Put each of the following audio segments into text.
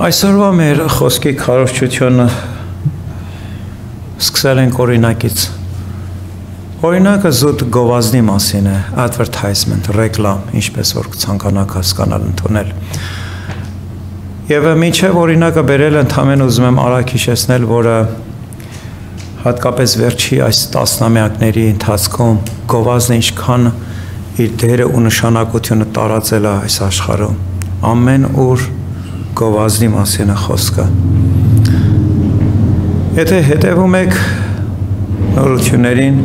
Այսօրվա մեր խոսքի քարոզչությունը սկսել ենք օրինակից։ Օրինակը զուտ գովազդի մասին է, advertisement, ռեկլամ, ինչպես որ ցանկանաք հասկանալ ընդունել։ Եվ մինչև օրինակը բերել ընդհանրեն ուզում եմ արագ հիշեցնել, որը հատկապես վերջի այս տասնամյակների ընթացքում գովազդը ինչքան իր դերը ու նշանակությունը տարածել է այս աշխարհում։ Ամեն օր գովազդի մասին է խոսքը։ Եթե հետևում եք նորություններին,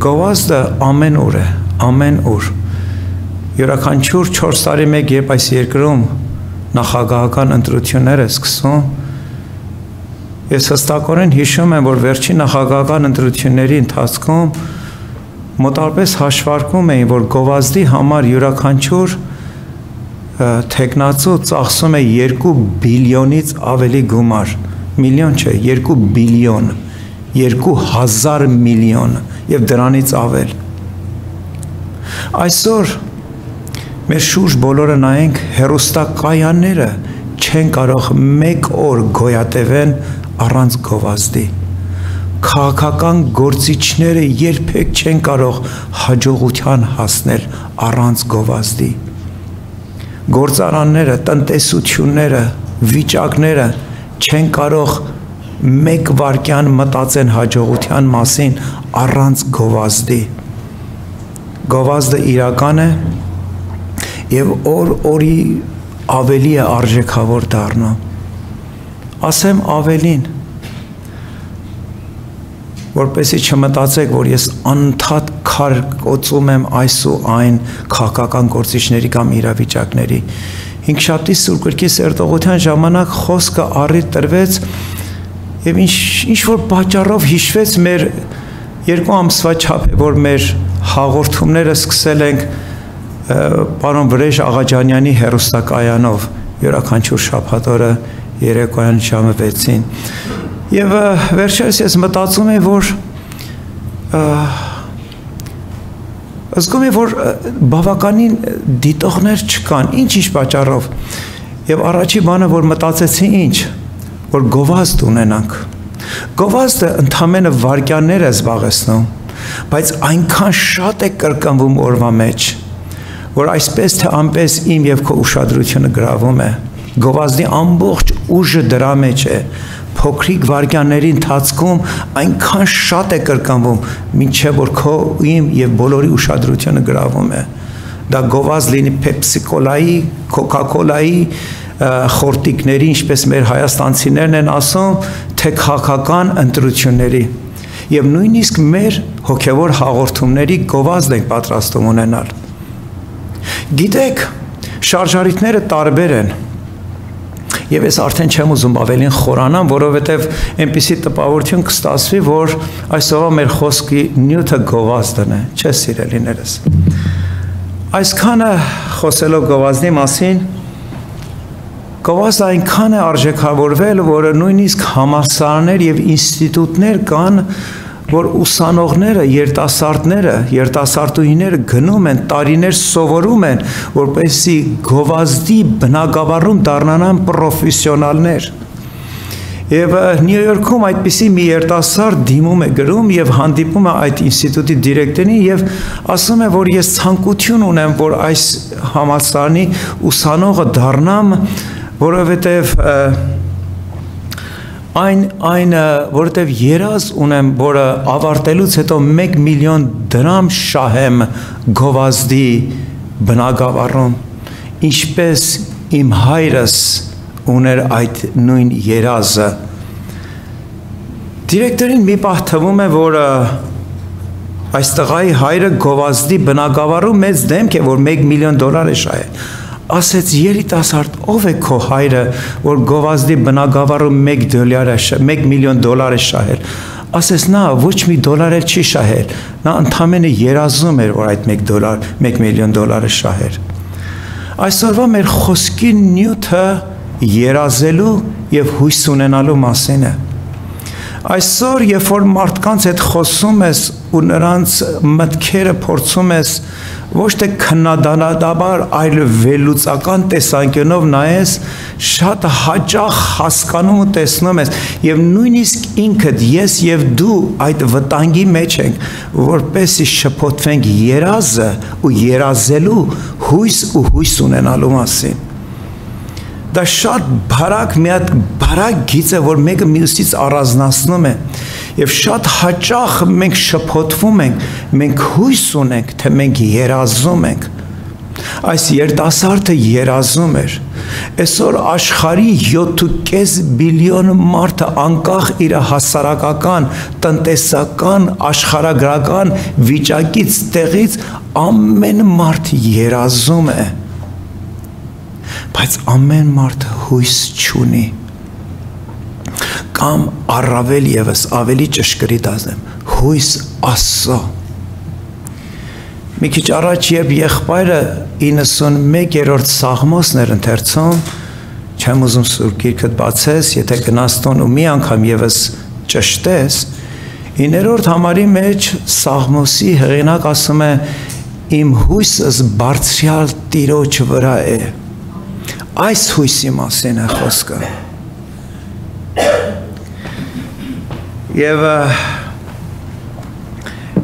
գովազդը ամեն օր է, ամեն օր։ Յուրաքանչյուր 4 տարի մեկ, երբ այս երկրում նախագահական ընտրություններ է սկսում, ես հստակորեն հիշում եմ, որ վերջին նախագահական ընտրությունների ընթացքում մոտավորապես հաշվարկում էին, որ գովազդի համար յուրաքանչյուր թեկնածու ծախսում է 2 բիլիոնից ավելի գումար, միլիոն չէ, 2 բիլիոն, 2000 միլիոն և դրանից ավել։ Այսօր մեր շուրջ բոլորը նայենք հեռուստակայանները չեն կարող մեկ օր գոյատևեն առանց գովազդի։ Քաղաքական գործիչները երբեք չեն կարող հաջողության հասնել առանց գովազդի։ Գործարանները, տնտեսությունները, վիճակները չեն կարող մեկ վայրկյան մտածեն հաջողության մասին առանց գովազդի։ Գովազդը իրական է և օր-օրի ավելի է արժեքավոր դառնում։ Ասեմ ավելին, որպեսզի չմտածեք, որ ես անընդհատ քարկոծում եմ այս ու այն քաղաքական գործիչների կամ իրավիճակների։ Հինգշաբթի Սուրբ Գրքի սերտողության ժամանակ խոսքը առիթ տրվեց և ինչ-որ պատճառով հիշվեց մեր 2 ամսվա չափ է, որ մեր հաղորդումները սկսել ենք պարոն Վրեժ Աղաջանյանի հեռուստակայանով յուրաքանչյուր շաբաթ օրը երեկոյան ժամը 6-ին։ Եվ վերջերս ես մտածում եմ, որ զգում եմ, որ բավականին դիտողներ չկան, ինչ պատճառով։ Եվ առաջի բանը, որ մտածեցի ինչ, որ գովազդ ունենանք։ Գովազդը ընդամենը վայրկյաններ է զբաղեցնում, բայց այնքան շատ է կրկնվում օրվա մեջ, որ այսպես թե այնպես իմ և քո ուշադրությունը գրավում է։ Գովազդի ամբողջ ուժը դրա մեջ է։ Փոքրիկ վայրկյանների ընթացքում այնքան շատ է կրկնվում, մինչև որ քո իմ և բոլորի ուշադրությունը գրավում է։ Դա գովազդ լինի Pepsi-Cola-ի, Coca-Cola-ի խորտիկների, ինչպես մեր հայաստանցիներն են ասում, թե քաղաքական ընտրությունների։ Եվ նույնիսկ մեր հոգևոր հաղորդումների գովազդ ենք պատրաստում ունենալ։ Գիտեք, շարժարիթները տարբեր են։ Եվ ես արդեն չեմ ուզում ավելին խորանամ, որովհետև այնպիսի տպավորություն կստացվի, որ այսօրվա մեր խոսքի նյութը գովազդն է, չէ սիրելիներս։ Այսքանը խոսելով գովազդի մասին, գովազդը այնքան է արժեքավորվել, որ նույնիսկ համալսարաններ և ինստիտուտներ կան, որ ուսանողները, երիտասարդուհիները գնում են, տարիներ սովորում են, որպեսզի գովազդի բնագավառում դառնան պրոֆեսիոնալներ։ Եվ Նյու Յորքում այդպիսի մի երիտասարդ դիմում է գրում և հանդիպում է այդ ինստիտուտի դիրեկտորին և ասում է, որ ես ցանկություն ունեմ, որ այս համալսարանի ուսանողը դառնամ, որովհետև որովհետև երազ ունեմ, որը ավարտելուց հետո 1 միլիոն դրամ շահեմ գովազդի բնագավառում, ինչպես իմ հայրս ուներ այդ նույն երազը։ Դիրեկտորին մի պահ թվում է, որ այս տղայի հայրը գովազդի բնագավառում մեծ դեմք է, որ 1 միլիոն դոլար է շահել։ Ասեց երիտասարդ, ով է քո հայրը, որ գովազդի բնագավառում 1 միլիոն դոլար է շահել։ Ասեց նա ոչ մի դոլար էլ չի շահել, նա ընդամենը երազում էր, որ այդ 1 միլիոն դոլարը շահեր։ Այսօրվա մեր խոսքի նյութը երազելու և հույս ունենալու մասին է։ Այսօր երբ որ մարդկանց հետ խոսում ես ու նրանց մտքերը փորձում ես ոչ թե քննադատաբար, այլ վերլուծական տեսանկյունով նայես, շատ հաճախ հասկանում ու տեսնում ես եւ նույնիսկ ինքդ ես եւ դու այդ վտանգի մեջ ենք, որպեսզի շփոթվենք երազը ու երազելու հույս ու հույս ունենալու մասին։ Դա շատ բարակ մի հատ բարակ գիծ է, որ մեկը մյուսից առանձնացնում է եւ շատ հաճախ մենք շփոթվում ենք, մենք հույս ունենք, թե մենք երազում ենք։ Այս երիտասարդը երազում էր։ Այսօր աշխարհի 7.5 բիլիոն մարդը անկախ իր հասարակական, տնտեսական, աշխարհագրական վիճակից, տեղից ամեն մարդ երազում է։ Բայց ամեն մարդ հույս չունի, կամ առավել եւս ավելի ճշգրիտ ասեմ, հույս Աստծո։ Մի քիչ առաջ երբ եղբայրը 91-րդ Սաղմոսն էր ընթերցում, չեմ ուզում Սուրբ Գիրքդ բացես, եթե գնաս տուն ու մի անգամ եւս ճշտես, 9-րդ համարի մեջ Սաղմոսի հեղինակ ասում է. «Իմ հույսս բարձրյալ Տիրոջ վրա է»։ Այս հույսի մասին է խոսքը։ Եվ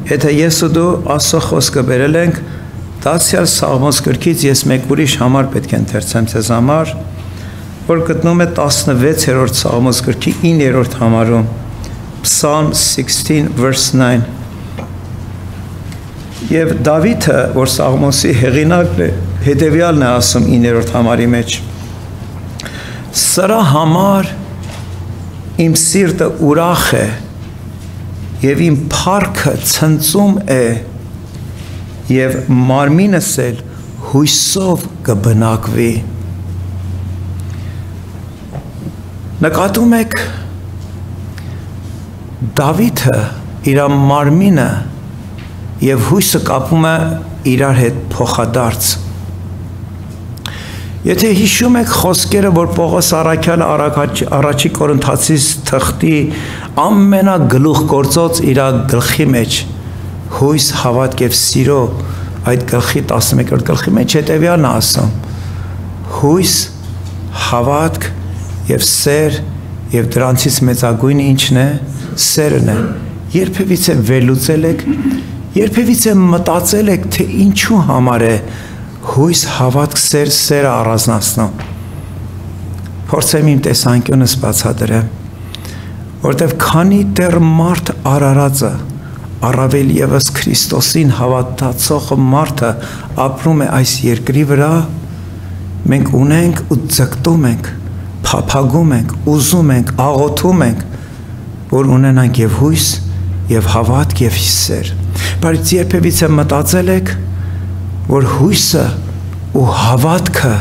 եթե ես ու դու Աստծո խոսքը բերել ենք, դարձյալ Սաղմոս գրքից ես մեկ ուրիշ համար պետք է ընթերցեմ ձեզ համար, որ գտնում է 16-րդ Սաղմոս գրքի 9-րդ համարում, Psalm 16 verse 9։ Եվ Դավիթը, որ Սաղմոսի հեղինակն է, հետևյալն է ասում 9-րդ համարի մեջ. «Սրա համար իմ սիրտը ուրախ է եւ իմ փառքը ցնծում է եւ մարմինս էլ հույսով կբնակվի»։ Նկատում եք, Դավիթը իր մարմինը եւ հույսը կապում է իրար հետ փոխադարձ։ Եթե հիշում եք խոսքերը, որ Պողոս առաքյալը առաջի Կորինթացիս թղթի ամենագլուխգործոց իր գլխի մեջ հույս, հավատք եւ սիրո, այդ գլխի 11-րդ գլխի մեջ հետեւյալն է ասում. հույս, հավատք եւ սեր, եւ դրանցից մեծագույնը ինչն է? Սերն է։ Երբևիցե վերլուծել եք, երբևիցե մտածել եք, թե ինչու համար է հույս, հավատք, սերը առանձնացնում։ Փորձեմ իմ տեսանկյունս բացատրեմ, որտեվ քանի դեռ մարդ արարածը, առավել եւս Քրիստոսին հավատացող մարդը ապրում է այս երկրի վրա, մենք ունենք ու ձգտում ենք, փափագում ենք, ուզում ենք, աղոթում ենք, որ ունենանք եւ հույս, եւ հավատք, եւ սեր։ Բայց երբևիցե մտածել եք, որ հույսը ու հավատքը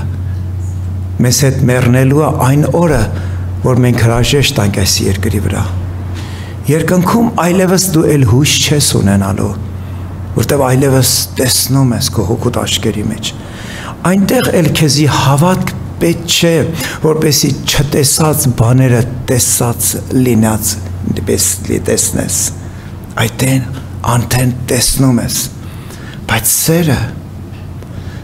մեզ հետ մեռնելու է այն օրը, որ մենք հրաժեշտ տանք այս երկրի վրա։ Երկնքում այլևս դու էլ հույս չես ունենալու, որտեղ այլևս տեսնում ես քո հոգուտ աչքերի մեջ։ Այնտեղ էլ քեզի հավատք պետք չէ, որպեսզի չտեսած բաները տեսած լինած տեսնես։ Այդեն անտեն տեսնում ես։ Բայց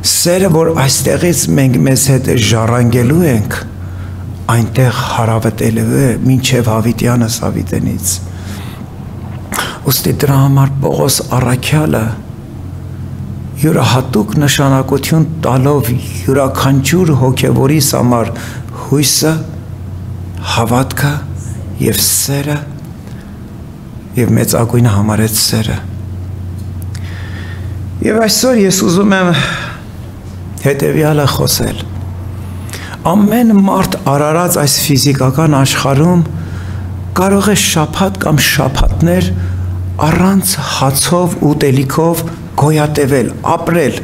սերը, որ այստեղից մենք մեզ հետ ժառանգելու ենք, այնտեղ հարավտելու է մինչև հավիտյանս հավիտենից։ Ուստի դրա համար Պողոս առաքյալը յուրահատուկ նշանակություն տալով յուրաքանչյուր հոգևորիս համար հույսը, հավատքը եւ սերը եւ մեծագույնը համարեց սերը։ Եվ այսօր ես ուզում եմ հետևյալը խոսել։ Ամեն մարդ արարած այս ֆիզիկական աշխարհում կարող է շաբաթ կամ շաբաթներ առանց հացով ու ուտելիքով գոյատևել, ապրել։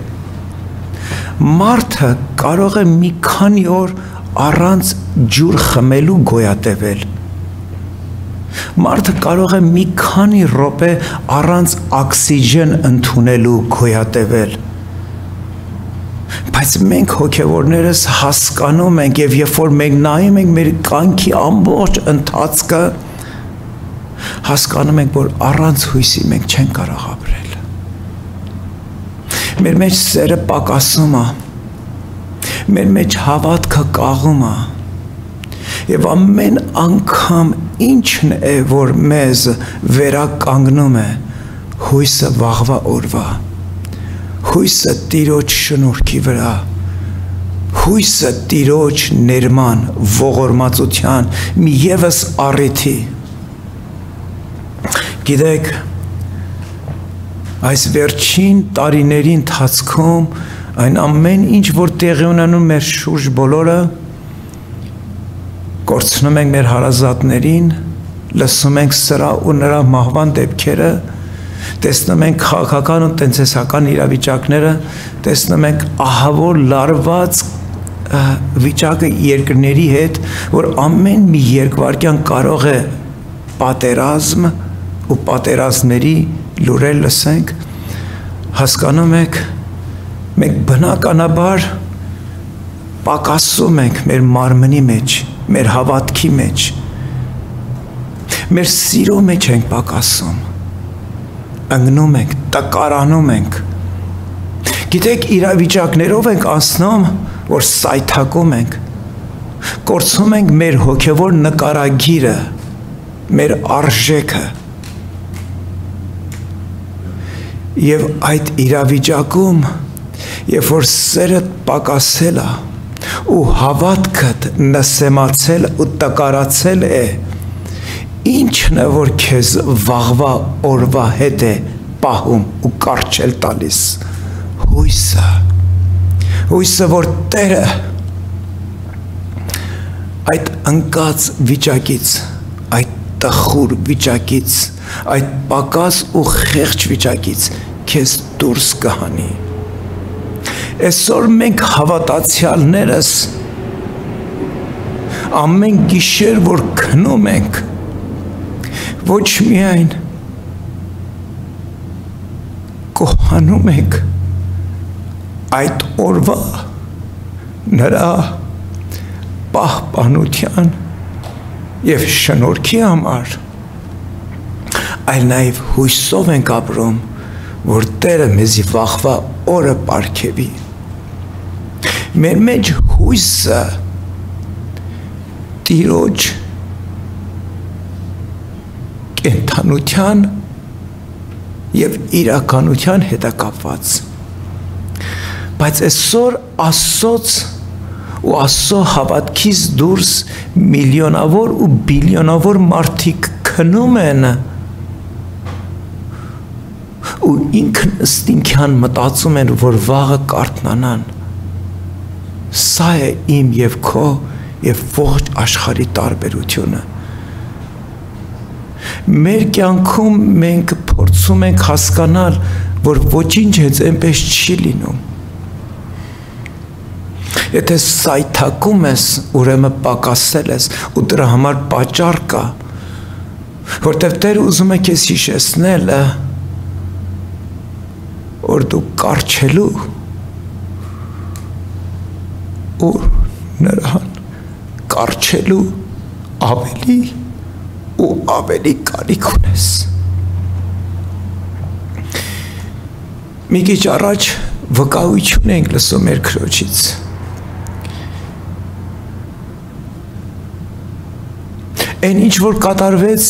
Մարդը կարող է մի քանի օր առանց ջուր խմելու գոյատևել։ Մարդը կարող է մի քանի րոպե առանց օքսիգեն ընդունելու գոյատևել։ Բայց մենք հոգևորներս հասկանում ենք եւ երբ որ մենք նայում ենք մեր կյանքի ամբողջ ընթացքը, հասկանում ենք, որ առանց հույսի մենք չենք կարող ապրել։ Մեր մեջ սերը պակասում է, մեր մեջ հավատքը կաղում է, եւ ամեն անգամ ինչն է, որ մեզ վերականգնում է, հույսը վաղվա օրվա, հույսը Տիրոջ շնորհքի վրա, հույսը Տիրոջ ներման, ողորմածության մի ևս առիթի։ Գիտեք, այս վերջին տարիների ընթացքում այն ամեն ինչ, որ տեղի ունենում մեր շուրջ բոլորը, կորցնում ենք մեր հարազատներին, լսում ենք սրա ու նրա մահվան դեպքերը, տեսնում ենք քաղաքական ու տնտեսական իրավիճակները, տեսնում ենք ահավոր լարված վիճակը երկրների հետ, որ ամեն մի երկվայրկյան կարող է պատերազմ ու պատերազմների լուրեր լսենք, հասկանում եք, մենք բնականաբար պակասում ենք մեր մարմնի մեջ, մեր հավատքի մեջ, մեր սիրո մեջ ենք պակասում, ընկնում ենք, տկարանում ենք, գիտեք իրավիճակներով ենք անցնում, որ սայթակում ենք, կորցնում ենք մեր հոգևոր նկարագիրը, մեր արժեքը, եւ այդ իրավիճակում, երբ որ սերդ պակասել է, ու հավատքդ նսեմացել ու տկարացել է, ինչն է, որ քեզ վաղվա օրվա հետ է պահում ու կառչել տալիս, հույսը, որ Տերը այդ ընկած վիճակից, այդ տխուր վիճակից, այդ պակաս ու խեղճ վիճակից քեզ դուրս կհանի։ Այսօր մենք հավատացյալներս ամեն գիշեր, որ քնում ենք, ոչ միայն կոհանում ենք այդ օրվա նրա պահպանության եւ շնորհքի համար, այլ նաեւ հույսով ենք ապրում, որ Տերը մեզի վաղվա օրը պարգևի։ Մեր մեջ հույսը Տիրոջ կենթանության եւ իրականության հետ է կապված։ Բայց այսօր Աստծոց ու Աստծո հավատքից դուրս միլիոնավոր ու բիլիոնավոր մարդիկ քնում են ու ինքն ըստինքյան մտածում են, որ վաղը կարթնանան։ Սա է իմ եւ քո եւ ողջ աշխարհի տարբերությունը։ Մեր կյանքում մենք փորձում ենք հասկանալ, որ ոչինչ հենց այնպես չի լինում։ Եթե սայթակում ես, ուրեմն պակասել ես ու դրա համար պատճառ կա, որտեղ Տերը ուզում է քեզ հիշեցնել, որ դու կառչելու ու նրան կառչելու ավելի ու ավելի կարիք ունես։ Մի քիչ առաջ վկայություն ենք լսում մեր Քրոջից։ Այն ինչ որ կատարվեց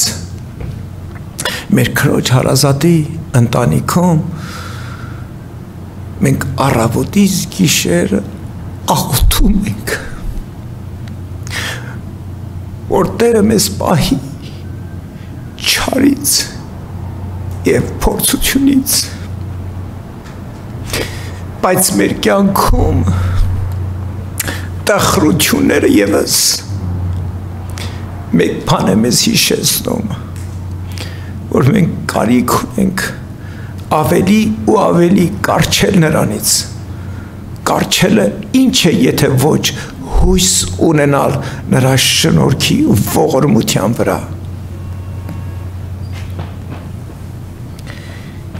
մեր Քրոջ հարազատի ընտանիքում, մենք առավոտից գիշերը աղոթում ենք, որ Տերը մեզ պահի չարից եւ փորձությունից, բայց մեր կյանքում տխրությունները եւս մեկ բան է մեզ հիշեցնում, որ մենք կարիք ունենք ավելի ու ավելի կառչել նրանից։ Կառչելը ինչ է, եթե ոչ հույս ունենալ նրա շնորհքի ու ողորմության վրա։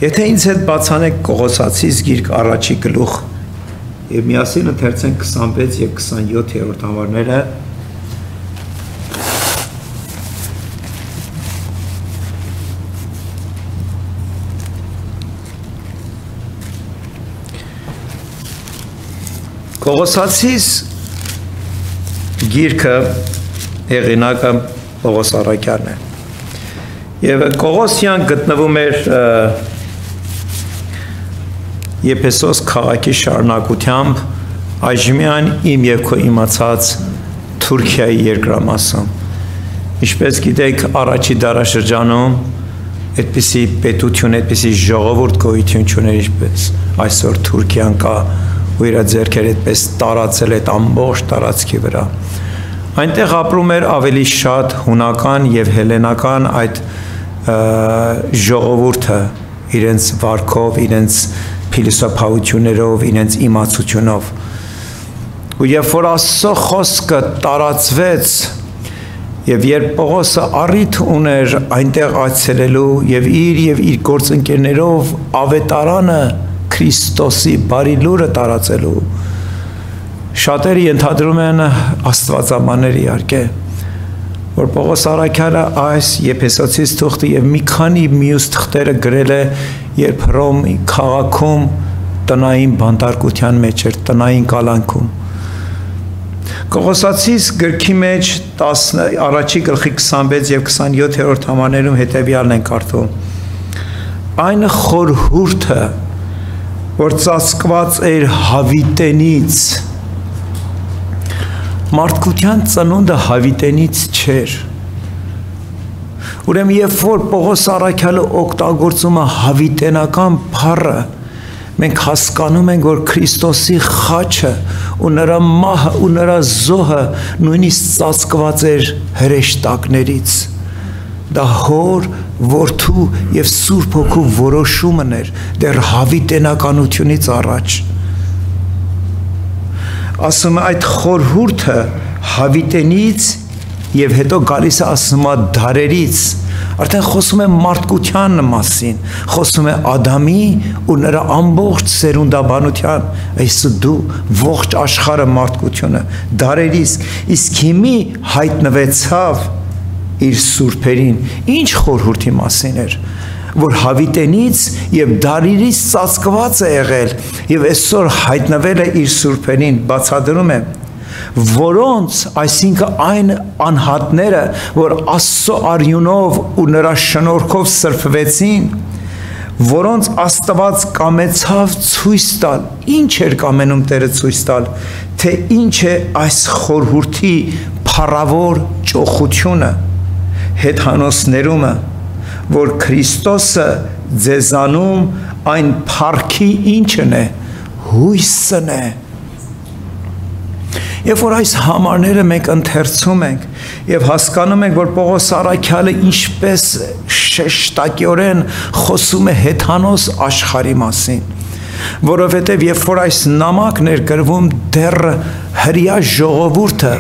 Եթե ինձ հետ բացանեք Կողոսացիս գիրք առաջի գլուխ եւ միասին ընթերցենք 26 եւ 27-րդ համարները, Կողոսացիս գիրքը հեղինակը Պողոս Առաքյալն է։ Եվ Կողոսյան գտնվում էր Եփեսոս քաղաքի շարունակությամբ այժմյան իմ եւ քո իմացած Թուրքիայի երկրամասում։ Ինչպես գիտեք, առաջի դարաշրջանում այդպիսի պետություն, այդպիսի ժողովուրդ գոյություն չուներ, ինչպես այսօր Թուրքիան կա ու իր ձեռքերը այդպես տարածել այդ ամբողջ տարածքի վրա։ Այնտեղ ապրում էր ավելի շատ հունական եւ հելենական այդ ժողովուրդը իրենց վարքով, իրենց փիլիսոփայություններով, իրենց իմացությունով։ Ու երբ որ Աստծո խոսքը տարածվեց եւ երբ Պողոսը առիթ ուներ այնտեղ այցելելու եւ իր գործընկերներով ավետարանը Քրիստոսի բարի լուրը տարածելու, շատերը ենթադրում են աստվածամաններ իհարկե, որ Պողոս Առաքյալը այս Եփեսոցից թուղթը եւ մի քանի մյուս թղթերը գրել է, երբ Հռոմի քաղաքում տնային բանտարկության մեջ էր, տնային կալանքում։ Կողոսացիս գրքի մեջ 1-րդ գլխի 26 եւ 27-րդ համարներում հետեւյալն են կարդում. Այն խորհուրդը, որ ծածկված էր հավիտենից, մարդկության ծնունդը հավիտենից չէր։ Ուրեմն երբ որ Պողոս Առաքյալը օգտագործում է հավիտենական բառը, մենք հասկանում ենք, որ Քրիստոսի խաչը ու նրա մահը ու նրա զոհը նույնիսկ ծածկված էր հրեշտակներից։ Դա հոր, որդու եւ Սուրբ Հոգու որոշումն էր դեռ հավիտենականությունից առաջ։ Ասում է այդ խորհուրդը հավիտենից եւ հետո գալիս է ասում է դարերից, արդեն խոսում է մարդկության մասին, խոսում է Ադամի ու նրա ամբողջ սերունդաբանության, այսինքն դու ողջ աշխարհը մարդկությունը դարերից, իսկ հիմի հայտնվեցավ իր սուրբերին, ինչ խորհրդի մասին էր, որ հավիտենից եւ դարերից ծածկված է եղել եւ այսօր հայտնվել է իր սուրբերին, բացադրում է, որոնց, այսինքն այն անհատները, որ Աստծո արյունով ու նրա շնորհքով սրբվեցին, որոնց Աստված կամեցավ ցույց տալ, ինչ էր կամենում Տերը ցույց տալ, թե ինչ է այս խորհրդի փառավոր ճոխությունը, հեթանոսներումը, որ Քրիստոսը ձեզանում այն փառքի ինչն է, հույսն է։ Երբ որ այս համարները մենք ընթերցում ենք եւ հասկանում ենք, որ Պողոս Առաքյալը ինչպես շեշտակիորեն խոսում է հեթանոս աշխարհի մասին, որովհետեւ երբ որ այս նամակն էր գրվում դեռ հրյա ժողովուրդը,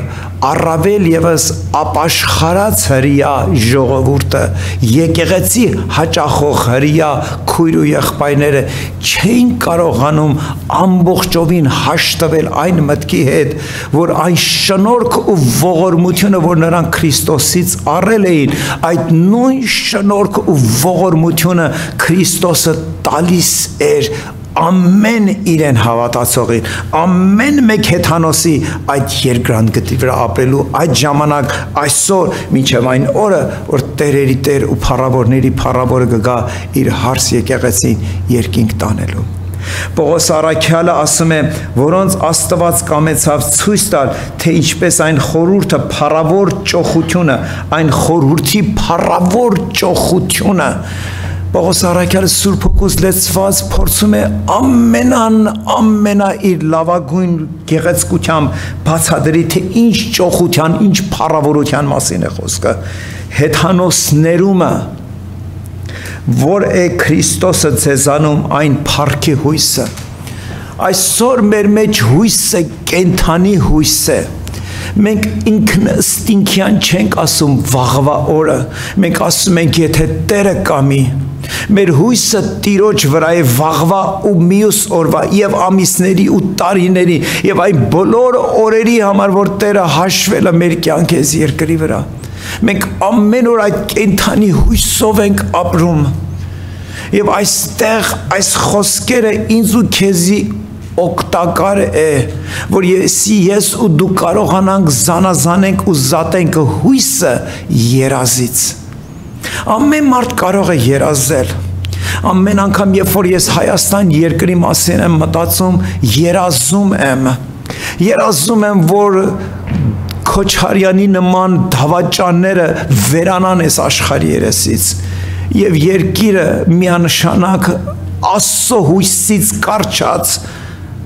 առավել եւս ապաշխարած հրյա ժողովուրդը, եկեղեցի հաճախող հրյա քույր ու եղբայրները չէին կարողանում ամբողջովին հաշտվել այն մտքի հետ, որ այն շնորհք ու ողորմությունը, որ նրանք Քրիստոսից առել էին, այդ նույն շնորհք ու ողորմությունը Քրիստոսը տալիս էր ամեն իրեն հավատացողին, ամեն մեկ հեթանոսի այդ երկրանգտի վրա ապրելու այդ ժամանակ այսօր մինչև այն օրը, որ Տերերի Տեր ու փառավորների փառավորը կգա իր հարս եկեղեցին երկինք տանելու։ Պողոս Առաքյալը ասում է, որոնց Աստված կամեցավ ցույց տալ, թե ինչպես այն խորհուրդը փառավոր ճոխությունը, այն խորհրդի փառավոր ճոխությունը Պողոս Առաքյալը Սուրբ Հոգուց լեցված փորձում է ամենա իր լավագույն գեղեցկությամբ բացատրի, թե ինչ ճոխության, ինչ փառավորության մասին է խոսքը։ Հեթանոսներումը, որ է Քրիստոսը ձեզանում այն փառքի հույսը։ Այսօր մեր մեջ հույսը կենթանի հույս է։ Մենք ինքնըստինքյան չենք ասում վաղվա օրը, մենք ասում ենք եթե Տերը կամի, մեր հույսը Տիրոջ վրա է վաղվա ու մյուս օրվա եւ ամիսների ու տարիների եւ այն բոլոր օրերի համար, որ Տերը հաշվել է մեր կյանքից երկրի վրա։ Մենք ամեն օր այդ կենթանի հույսով ենք ապրում։ Եվ այստեղ այս խոսքերը ինձ ու քեզի օգտակար է, որ ես ու դու կարողանանք զանազանենք ու զատենք հույսը երազից։ Ամեն մարդ կարող է երազել։ Ամեն անգամ, երբ որ ես Հայաստան երկրի մասին եմ մտածում, երազում եմ, որ Քոչարյանի նման դավաճանները վերանան այս աշխարհի երեսից եւ երկիրը միանշանակ Աստծո հույսից կարճած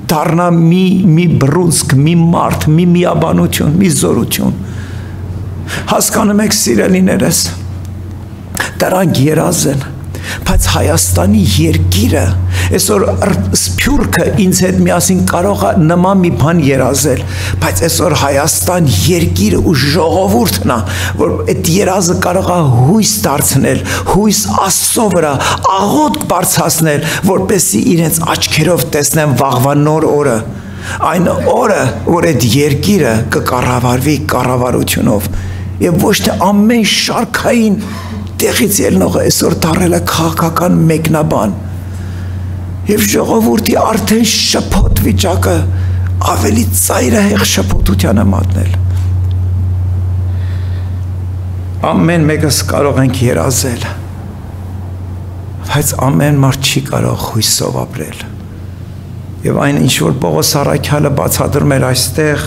դառնա մի բռունցք, մի մարդ, մի միաբանություն, մի զորություն։ Հասկանում եք, սիրելիներս, դրանք երազ են, բայց Հայաստանի երկիրը այսօր սփյուռքը ինձ հետ միասին կարող է նման մի բան երազել, բայց այսօր Հայաստան երկիրը ու ժողովուրդն է, որ այդ երազը կարող է հույս դարձնել, հույս Աստծո վրա, աղոթք բարձրացնել, որպեսզի իրենց աչքերով տեսնեն վաղվա նոր օրը, այն օրը, որ այդ երկիրը կկառավարվի կառավարությունով, եւ ոչ թե ամեն շարքային տեղից ելնողը այսօր դառել է քաղաքական մեկնաբան եւ ժողովրդի արդեն շփոթ վիճակը ավելի ծայրահեղ շփոթության է մատնել։ Ամեն մեկս կարող ենք երազել, բայց ամեն մարդ չի կարող հույսով ապրել։ Եվ այն ինչ որ Պողոս առաքյալը բացատրում էր այստեղ,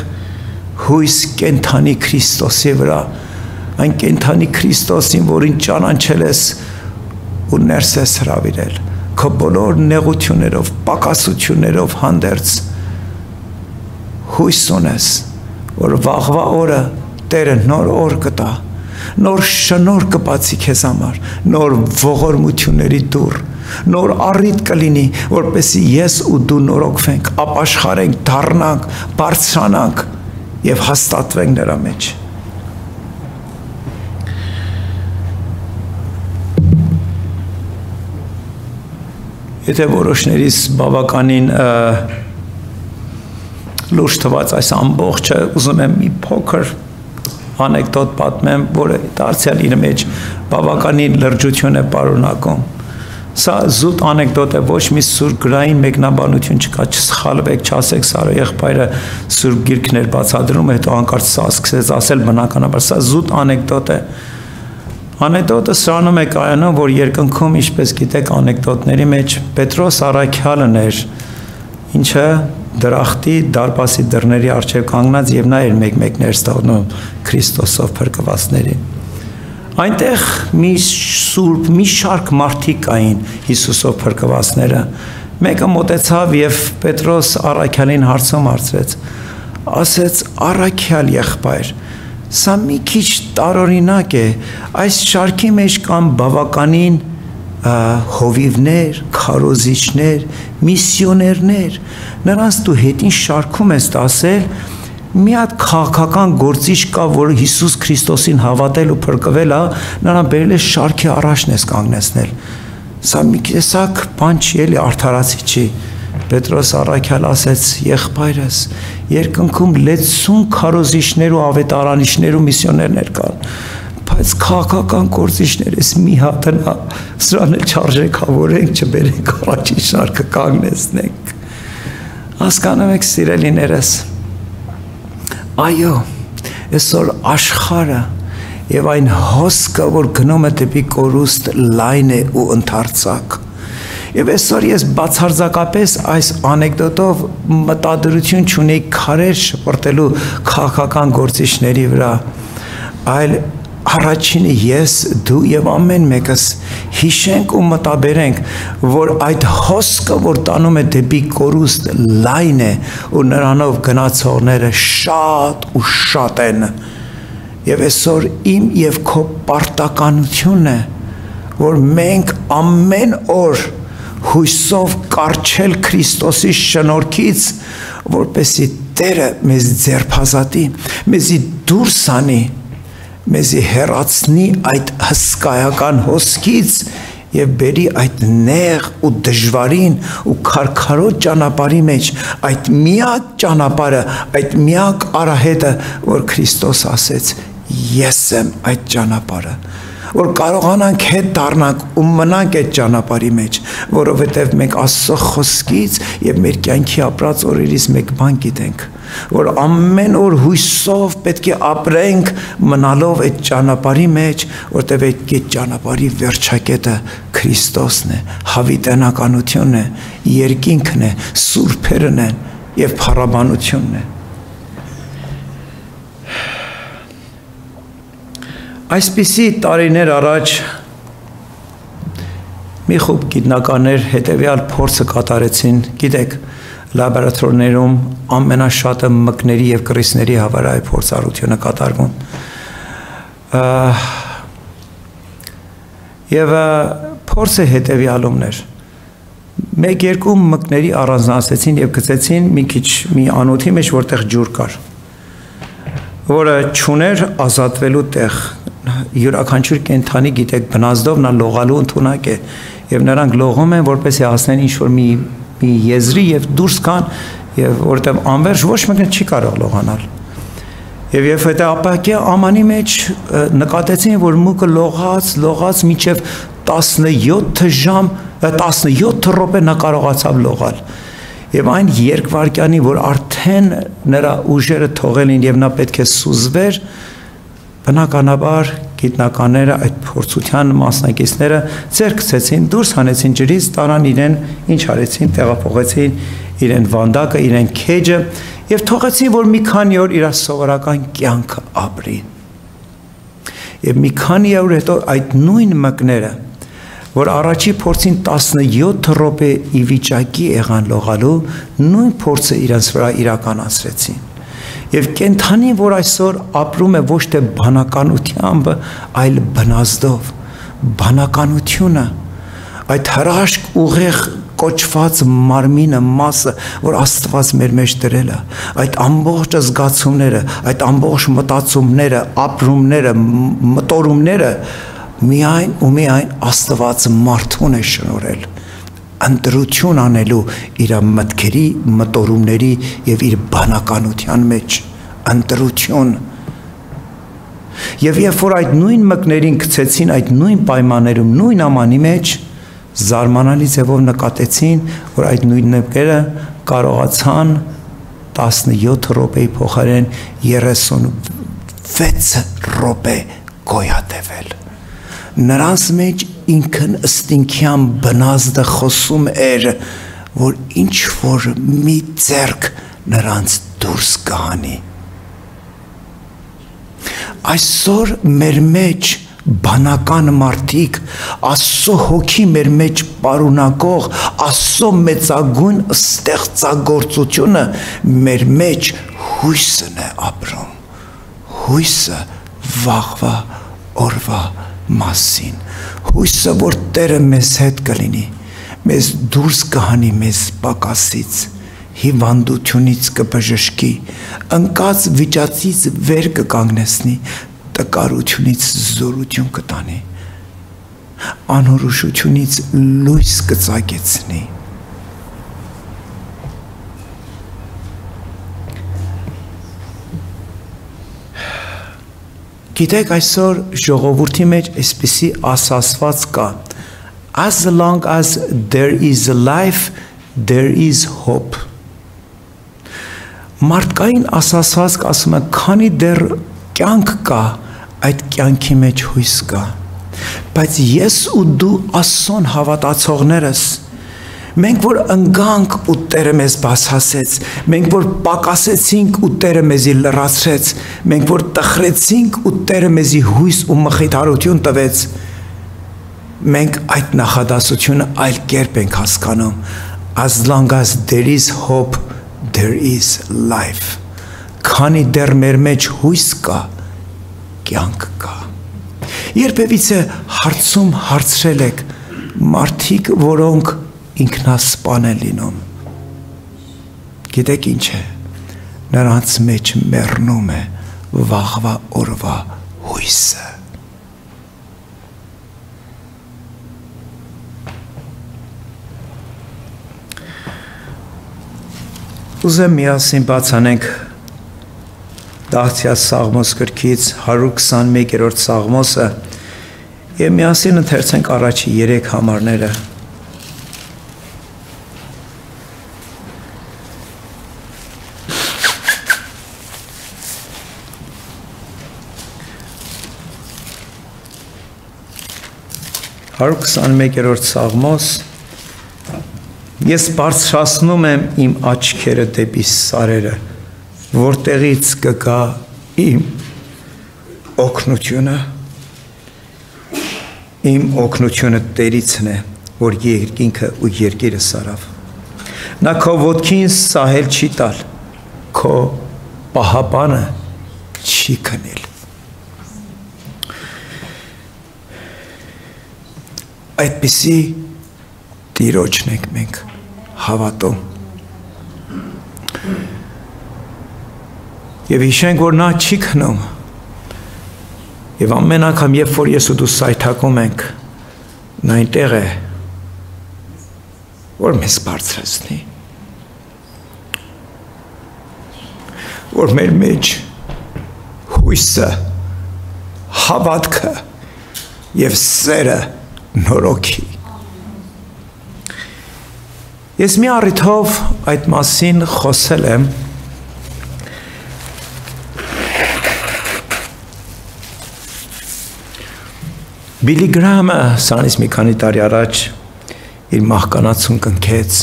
հույս կենթանի Քրիստոսի վրա, այն կենթանի Քրիստոսին, որին ճանաչել ես ու ներս ես հրավիրել, քո բոլոր նեղություններով, պակասություններով հանդերձ հույս ունես, որ վաղվա օրը Տերը նոր օր կտա, նոր շնորհ կբացի քեզ համար, նոր ողորմությունների դուռ, նոր առիթ կլինի, որպեսզի ես ու դու նորոգվենք, ապաշխարենք, դառնանք, բարձրանանք եւ հաստատվենք նրա մեջ։ Եթե որոշներից բավականին լուրջ թված այս ամբողջը, ուզում եմ մի փոքր անեկդոտ պատմեմ, որը դարձյալ իր մեջ բավականին լրջություն է պարունակում։ Սա զուտ անեկդոտ է, ոչ մի սուրգրային մեկնաբանություն չկա, չսխալվեք, չասեք Սարո եղբայրը սուրբ գիրքներ բացադրում, հետո հանկարծ սա սկսեց ասել, բնականաբար սա զուտ անեկդոտ է։ Անեկդոտը սրանում է կայանում, որ երկնքում, ինչպես գիտեք, անեկդոտների մեջ Պետրոս առաքյալն էր, ինչը դրախտի դարպասի դռների առջև կանգնած եւ նա էր մեկ-մեկ ներս տանում Քրիստոսով փրկվածներին։ Այնտեղ մի սուրբ, մի շարք մարդիկ կային Հիսուսով փրկվածները։ Մեկը մոտեցավ եւ Պետրոս առաքյալին հարցում հարցրեց, ասեց. «Առաքյալ եղբայր, սա մի քիչ տարօրինակ է, այս շարքի մեջ կան բավականին հովիվներ, քարոզիչներ, միսիոներներ, նրանց դու հետին շարքում ես ասել, մի հատ քաղաքական գործիչ կա, որ Հիսուս Քրիստոսին հավատել ու փրկվել է, նրան բերել է շարքի առաջն ես կանգնեցնել։ Սա մի տեսակ բան չի էլի, արդարացի չի։ Պետրոս առաքյալ ասեց. եղբայրս, երկնքում լեցուն քարոզիչներ ու ավետարանիչներ ու միսիոներներ կան, բայց քաղաքական գործիչներս մի հատն է, սրան էլ չարժեքավորենք, չբերենք առաջին շարքը կանգնեցնենք։ Հասկանում եք, սիրելիներս, այո, այսօր աշխարհը եւ այն հոսքը, որ գնում է դեպի կորուստ, լայն է ու ընդարձակ։ Եվ այսօր ես բացարձակապես այս անեկդոտով մտադրություն չունեի քարեր շպրտելու քաղաքական գործիչների վրա, այլ առաջինը ես, դու եւ ամեն մեկս հիշենք ու մտաբերենք, որ այդ հոսքը, որ տանում է դեպի կորուստ, լայն է ու նրանով գնացողները շատ ու շատ են։ Եվ այսօր իմ եւ քո պարտականությունն է, որ մենք ամեն օր հույսով կարչել Քրիստոսի շնորհքից, որպեսզի Տերը մեզ ձերբազատի, մեզի դուրս անի, մեզի հեռացնի այդ հսկայական հոսքից եւ բերի այդ նեղ ու դժվարին ու քարքարոտ ճանապարհի մեջ այդ միակ ճանապարհը, այդ միակ արահետը, որ Քրիստոս ասեց. ես եմ այդ ճանապարհը, որ կարողանանք հետ դառնանք ու մնանք այդ ճանապարհի մեջ, որովհետև մենք Աստծո խոսքից եւ մեր կյանքի ապրած օրերից մեկ բան գիտենք, որ ամեն օր հույսով պետք է ապրենք մնալով այդ ճանապարհի մեջ, որտեղ այդ ճանապարհի վերջակետը Քրիստոսն է, հավիտենականությունն է, երկինքն է, սուրբերն են եւ փառաբանությունն է։ Այսպիսի տարիներ առաջ մի խումբ գիտնականներ հետևյալ փորձը կատարեցին, գիտեք, լաբորատորիաներում ամենաշատը մկների եւ կռիսների հավարայի փորձառությունը կատարվում։ Եվ փորձը հետևյալումն էր։ Մեկ-երկու մկների առանձնացրեցին եւ գցեցին մի անոթի մեջ, որտեղ ջուր կար, որը չուներ ազատվելու տեղ։ Յուրաքանչյուր կենդանի գիտեք բնազդով նա լողալու ընդունակ է եւ նրանք լողում են որպեսզի հասնեն ինչ որ մի եզրի եւ դուրս գան եւ որտեղ անverջ ոչ մեկն չի կարող լողանալ եւ երբ այդ ապակի ամանի մեջ նկատեցին որ մուկը լողաց մինչեւ 17 ժամ 17 րոպե նա կարողացավ լողալ եւ այն երկվայրկյանի որ արդեն նրա ուժերը թողել են եւ նա պետք է սուզվեր բնականաբար գիտնականները այդ փորձության մասնակիցները ձեռք գցեցին, դուրս հանեցին ջրից, տարան իրեն, ինչ արեցին, տեղափոխեցին իրեն վանդակը, իրեն քեջը եւ թողեցին, որ մի քանի օր իր սովորական կյանքը ապրի։ Եվ մի քանի օր հետո այդ նույն մկները, որ առաջի փորձին 17 րոպե ի վիճակի եղան լողալու, նույն փորձը իրենց վրա իրականացրեցին։ Եվ կենդանին, որ այսօր ապրում է ոչ թե բանականությամբ, այլ բնազդով, բանականությունը, այդ հրաշք ուղեղ կոչված մարմինը մասը, որ Աստված մեր մեջ դրել է, այդ ամբողջ զգացումները, այդ ամբողջ մտածումները, ապրումները, մտորումները միայն ու միայն Աստված մարդուն է շնորհել ընտրություն անելու իր մտքերի, մտորումների եւ իր բանականության մեջ ընտրություն եւ երբ որ այդ նույն մկներին գցեցին այդ նույն պայմաններում նույն ամանի մեջ զարմանալի ձևով նկատեցին որ այդ նույն մկները կարողացան 17 րոպեի փոխարեն 36 րոպե գոյատևել նրանց մեջ ինքն ըստինքյան բնազդը խոսում էր, որ ինչ որ մի ձեռք նրանց դուրս կհանի։ Այսօր մեր մեջ բանական մարդիկ, Աստծո հոգի մեր մեջ պարունակող, Աստծո մեծագույն ստեղծագործությունը մեր մեջ հույսն է ապրում, հույսը վաղվա օրվա մասին, հույսը, որ Տերը մեզ հետ կլինի, մեզ դուրս կհանի մեզ պակասից, հիվանդությունից կբժշկի, ընկած վիճակից վեր կկանգնեցնի, տկարությունից զորություն կտանի, անորոշությունից լույս կծագեցնի։ Գիտեք այսօր ժողովրդի մեջ այսպիսի ասացված կա as long as there is life there is hope մարդկային ասացված ասում է քանի դեռ կյանք կա այդ կյանքի մեջ հույս կա բայց ես ու դու Աստծուն հավատացողներս մենք որ ընկանք ու Տերը մեզ բացասեց, մենք որ պակասեցինք ու Տերը մեզի լրացրեց, մենք որ տխրեցինք ու Տերը մեզի հույս ու մխիթարություն տվեց, մենք այդ նախադասությունը այլ կերպ ենք հասկանում, as long as there is hope, there is life, քանի դեռ մեր մեջ հույս կա, կյանք կա, երբևիցե հարցում հարցրել եք, մարդիկ, որոնք ինքնասպան են լինում, գիտեք ինչ է, նրանց մեջ մեռնում է վաղվա օրվա հույսը։ Ուզեմ միասին բացանենք Դաղթյա Սաղմոս գրքից 121-րդ Սաղմոսը Եվ միասին ընթերցենք առաջի 3 համարները։ Հարյուր 21-րդ Սաղմոս Ես բարձրացնում եմ իմ աչքերը դեպի սարերը, որտեղից կգա իմ օգնությունը։ Իմ օգնությունը Տերիցն է, որ երկինքը ու երկիրը սարավ։ Նա քո ոտքին սահել չի տալ, քո պահապանը չի քնել։ Այդպիսի Տիրոջն ենք մենք հավատում։ Եվ հիշենք, որ նա չի քնում։ Եվ ամեն անգամ, երբ որ ես ու դու սայթակում ենք, նա այնտեղ է, որ մեզ բարձրացնի, որ մեր մեջ հույսը, հավատքը և սերը նորոգի։ Ես մի առիթով այդ մասին խոսել եմ Բիլի Գրահամը սրանից մի քանի տարի առաջ իր մահկանացուն կնքեց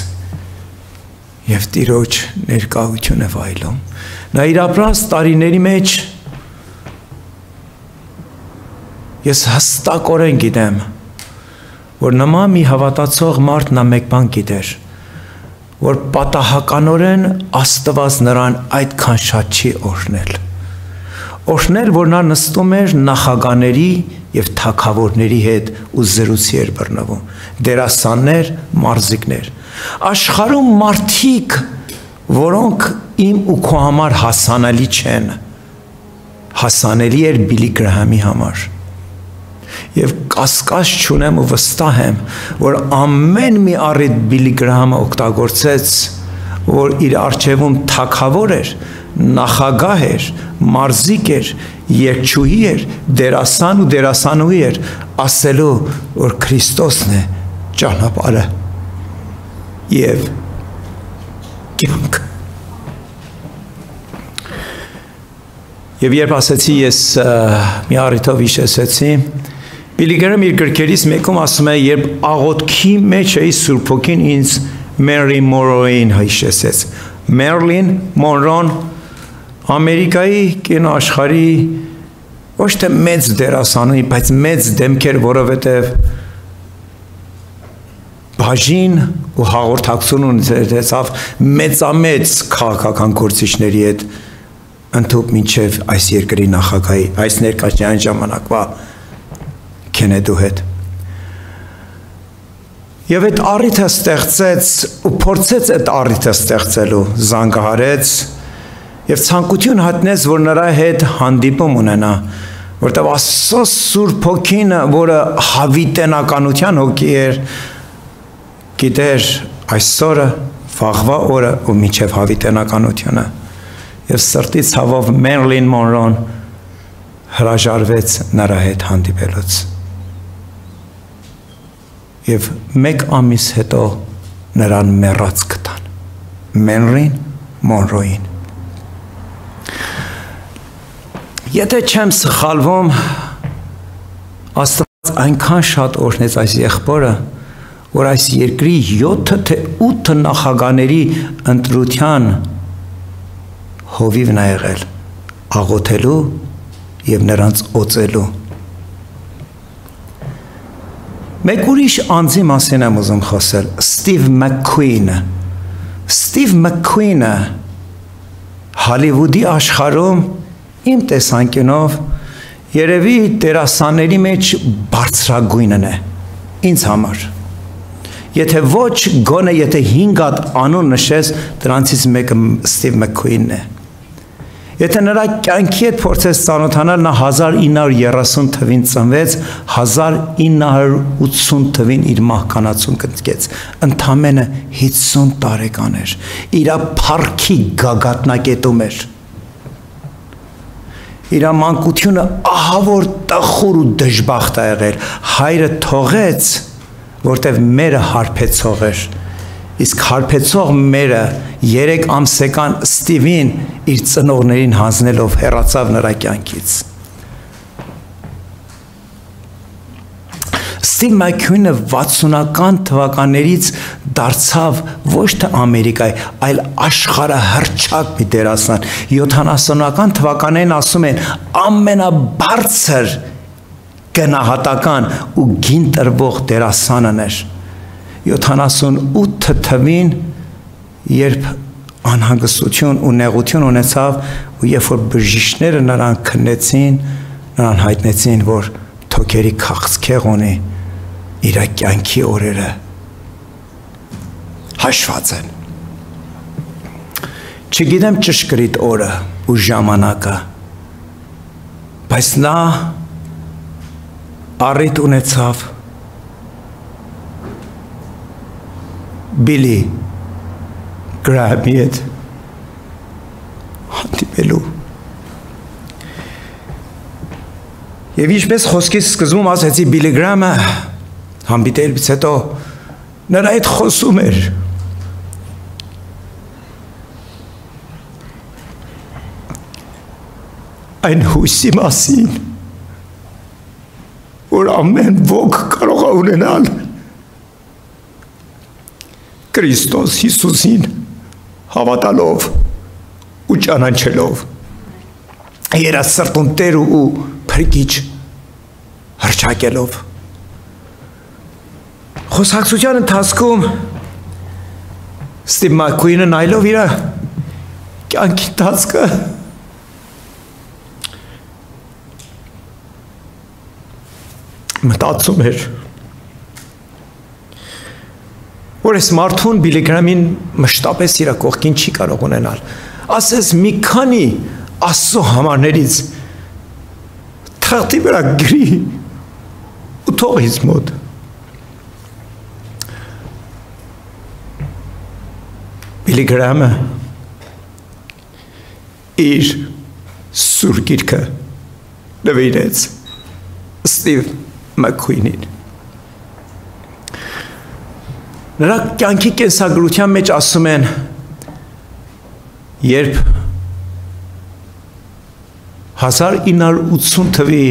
և Տիրոջ ներկայություն է վայելում։ Նա իր ապրած տարիների մեջ ես հստակորեն գիտեմ, որ նման մի հավատացող մարդ նա մեկ բան գիտեր, որ պատահականորեն Աստված նրան այդքան շատ չի օրհնել։ Օրհնել, որ նա նստում էր նախագաների և թագավորների հետ ու զրույցի էր բռնվում, դերասաններ, մարզիկներ։ Աշխարհում մարդիկ, որոնք իմ ու քո համար հասանելի չեն, հասանելի էր Բիլի Գրահամի համար։ Եվ կասկած չունեմ ու վստահ եմ, որ ամեն մի առիթ Բիլի Գրահամը օգտագործեց, որ իր առջևում թագավոր էր, նախագահ էր, մարզիկ էր, երգչուհի էր, դերասան ու դերասանուհի էր, ասելու, որ Քրիստոսն է ճանապարհը և կյանքը։ Եվ երբ ասեցի, ես մի առիթով հիշեցի, Բիլի Գրահամը իր գրքերից մեկում ասում է, երբ աղոթքի մեջ էի, Սուրբ Հոգին ինձ Մերիլին Մոնրոյին հիշեցրեց։ Մերիլին Մոնրոն Ամերիկայի կինոաշխարհի ոչ թե մեծ դերասանուհի, բայց մեծ դեմք էր, որովհետև բաժին ու հաղորդակցություն ունեցավ մեծամեծ քաղաքական գործիչների հետ ընդհուպ մինչև այս երկրի նախագահի, այս ներկայացնային ժամանակվա Քենեդու հետ։ Եվ այդ առիթը ստեղծեց ու փորձեց այդ առիթը ստեղծելու, զանգահարեց և ցանկություն հատնեց, որ նրա հետ հանդիպում ունենա, որտեղ Աստծո Սուրբ Հոգին, որը հավիտենականության հոգի էր, գիտեր այսօրը, վաղվա օրը ու մինչև հավիտենականությունը։ Եվ սրտի ցավով Մերիլին Մոնրոն հրաժարվեց նրա հետ հանդիպելուց։ Եվ մեկ ամիս հետո նրան մեռած գտան, Մերիլին Մոնրոյին։ Եթե չեմ սխալվում, Աստված այնքան շատ օրհնեց այս եղբորը, որ այս երկրի 7 թե 8 նախագահների ընտրության հովիվն է եղել, աղոթելու և նրանց օծելու։ Մեկ ուրիշ անձի մասին եմ ուզում խոսել, Սթիվ Մաքքուինը։ Սթիվ Մաքքուինը Հոլիվուդի աշխարհում իմ տեսանկյունով երևի դերասանների մեջ բարձրագույնն է, ինձ համար։ Եթե ոչ, գոնե եթե 5 հատ անուն նշես, դրանցից մեկը Սթիվ Մաքքուինն է։ Եթե նրա կյանքի հետ փորձես ծանոթանալ, նա 1930 թվին ծնվեց, 1980 թվին իր մահկանացուն կնքեց, ընդամենը 50 տարեկան էր, իր փառքի գագաթնակետում էր։ իր մանկությունը ահա որ տխուր ու դժբախտ ա եղել, հայրը թողեց, որտեվ մերը հարբեցող էր, իսկ հարբեցող մերը 3 ամսեկան Ստիվին իր ծնողներին հանձնելով հեռացավ նրա կյանքից։ Ստիվ Մաքքյունը 60-ական թվականներից դարձավ ոչ թե Ամերիկայի, այլ աշխարհահռչակ մի դերասան։ 70-ական թվականներին ասում են ամենաբարձր գնահատական ու գին տրվող դերասանն էր։ 78 թվին, երբ անհանգստություն ու նեղություն ունեցավ, ու երբ որ բժիշկները նրան քննեցին, նրան հայտնեցին, որ թոքերի քաղցկեղ ունի, իր կյանքի օրերը հաշված են։ Չգիտեմ ճշգրիտ օրը ու ժամանակը, բայց նա առիթ ունեցավ Բիլի Գրահամի հետ հանդիպելու։ Եվ ինչպես խոսքից սկզբում ասեցի, Բիլի Գրահամը հանդիպելուց հետո նրա հետ խոսում էր։ Այն հույսի մասին, որ ամեն ոք կարող է ունենալ Քրիստոս Հիսուսին հավատալով ու ճանաչելով, երասրտուն Տեր ու Փրկիչ հռչակելով։ Խոսակցության ընթացքում Ստիվ Մաքքյունը նայելով իր կյանքի ընթացքը մտածում էր, որ այս մարդուն Բիլի Գրահամին մշտապես իր կողքին չի կարող ունենալ։ Ասես մի քանի Աստծո համարներից թղթի վրա գրի ու թող ինձ մոտ։ Բիլի Գրահամը իր սուր գիրքը նվիրեց Ստիվ Մաքքյունին։ Նրա կյանքի կենսագրության մեջ ասում են, երբ 1980 թվի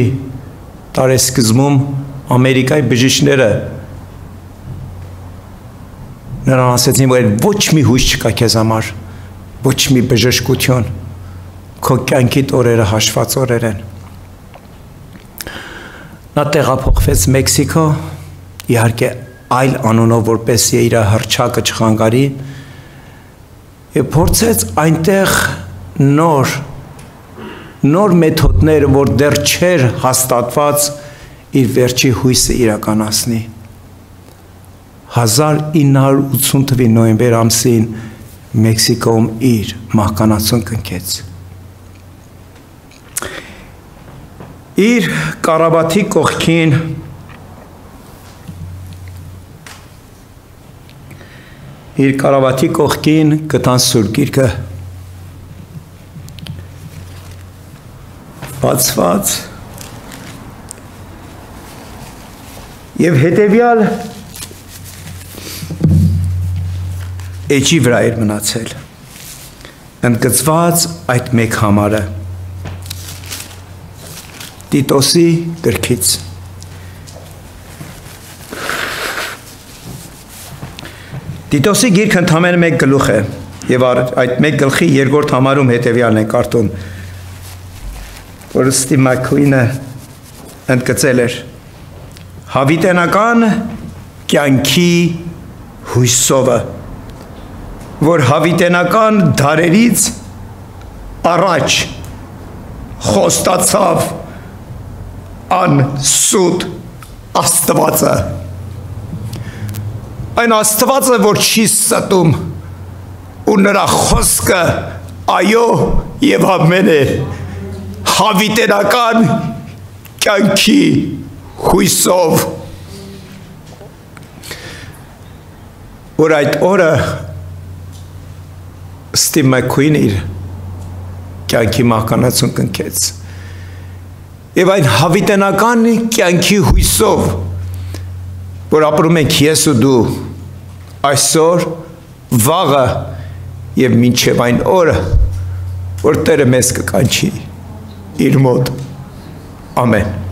տարեսկզբում Ամերիկայի բժիշկները նրան ասեցին, որ ոչ մի հույս չկա քեզ համար, ոչ մի բժշկություն, քո կյանքի օրերը հաշված օրեր են։ Նա տեղափոխվեց Մեքսիկո, իհարկե այլ անունով, որպեսզի իր հռչակը չխանգարի, եւ փորձեց այնտեղ նոր մեթոդներ, որ դեռ չէր հաստատված, իր վերջի հույսը իրականացնի։ 1980 թվականի նոյեմբեր ամսին Մեքսիկոում իր մահկանացուն կնքեց։ Իր կարաբաթի կողքին գտան սուր գիրքը, բացված եւ հետեւյալ էջի վրա էր մնացել, ընդգծված այդ մեկ համարը Տիտոսի գրքից։ Տիտոսի գիրքը ընդամենը մեկ գլուխ է, եւ այդ մեկ գլխի երկրորդ համարում հետեւյալն է կարդում, որ Ստիվ Մաքքյունը ընդգծել էր. հավիտենական կյանքի հույսովը, որ հավիտենական դարերից առաջ խոստացավ անսուտ Աստվածը, այն Աստվածը, որ չի ստում, ու նրա խոսքը այո եւ ամեն է, հավիտենական կյանքի հույսով, որ այդ օրը Ստիվ Մաքքյունը իր կյանքի մահկանացուն կնքեց Եվ այն հավիտենական կյանքի հույսով, որ ապրում ենք ես ու դու այսօր, վաղը եւ մինչեւ այն օրը, որ Տերը մեզ կկանչի իր մոտ։ Ամեն։